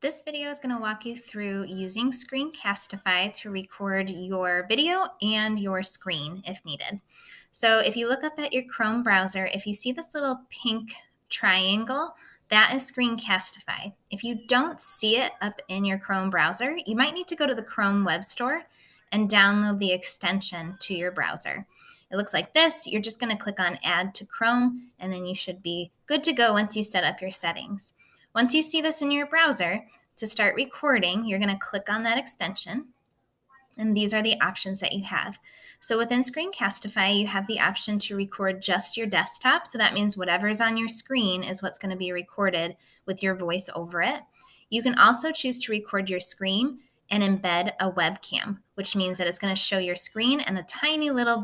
This video is going to walk you through using Screencastify to record your video and your screen if needed. So if you look up at your Chrome browser, if you see this little pink triangle, that is Screencastify. If you don't see it up in your Chrome browser, you might need to go to the Chrome Web Store and download the extension to your browser. It looks like this. You're just going to click on Add to Chrome, and then you should be good to go once you set up your settings. Once you see this in your browser, to start recording, you're going to click on that extension, and these are the options that you have. So within Screencastify, you have the option to record just your desktop. So that means whatever's on your screen is what's going to be recorded with your voice over it. You can also choose to record your screen and embed a webcam, which means that it's going to show your screen and a tiny little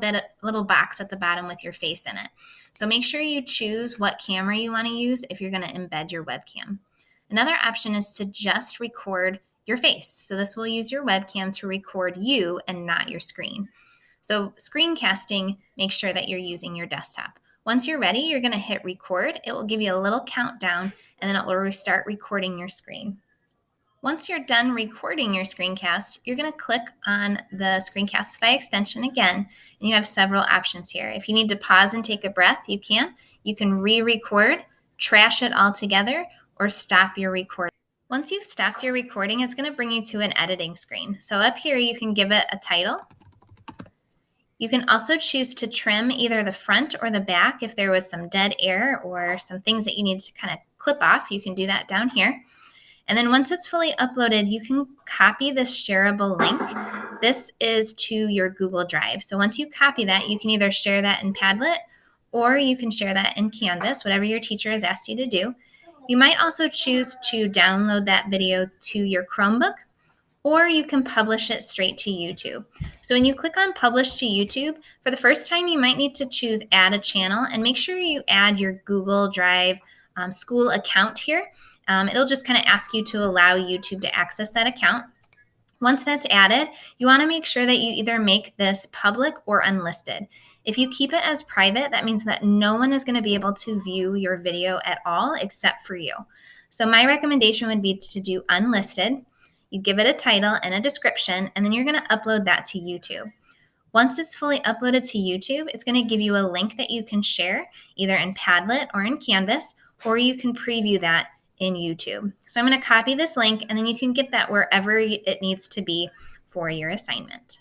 box at the bottom with your face in it. So make sure you choose what camera you want to use if you're going to embed your webcam. Another option is to just record your face. So this will use your webcam to record you and not your screen. So screencasting, make sure that you're using your desktop. Once you're ready, you're going to hit record. It will give you a little countdown, and then it will start recording your screen. Once you're done recording your screencast, you're going to click on the Screencastify extension again, and you have several options here. If you need to pause and take a breath, you can. You can re-record, trash it all together, or stop your recording. Once you've stopped your recording, it's going to bring you to an editing screen. So up here, you can give it a title. You can also choose to trim either the front or the back if there was some dead air or some things that you need to kind of clip off. You can do that down here. And then once it's fully uploaded, you can copy this shareable link. This is to your Google Drive. So once you copy that, you can either share that in Padlet or you can share that in Canvas, whatever your teacher has asked you to do. You might also choose to download that video to your Chromebook, or you can publish it straight to YouTube. So when you click on Publish to YouTube, for the first time, you might need to choose Add a Channel, and make sure you add your Google Drive school account here. It'll just kind of ask you to allow YouTube to access that account. Once that's added, you want to make sure that you either make this public or unlisted. If you keep it as private, that means that no one is going to be able to view your video at all except for you. So my recommendation would be to do unlisted. You give it a title and a description, and then you're going to upload that to YouTube. Once it's fully uploaded to YouTube, it's going to give you a link that you can share either in Padlet or in Canvas, or you can preview that in YouTube. So I'm going to copy this link, and then you can get that wherever it needs to be for your assignment.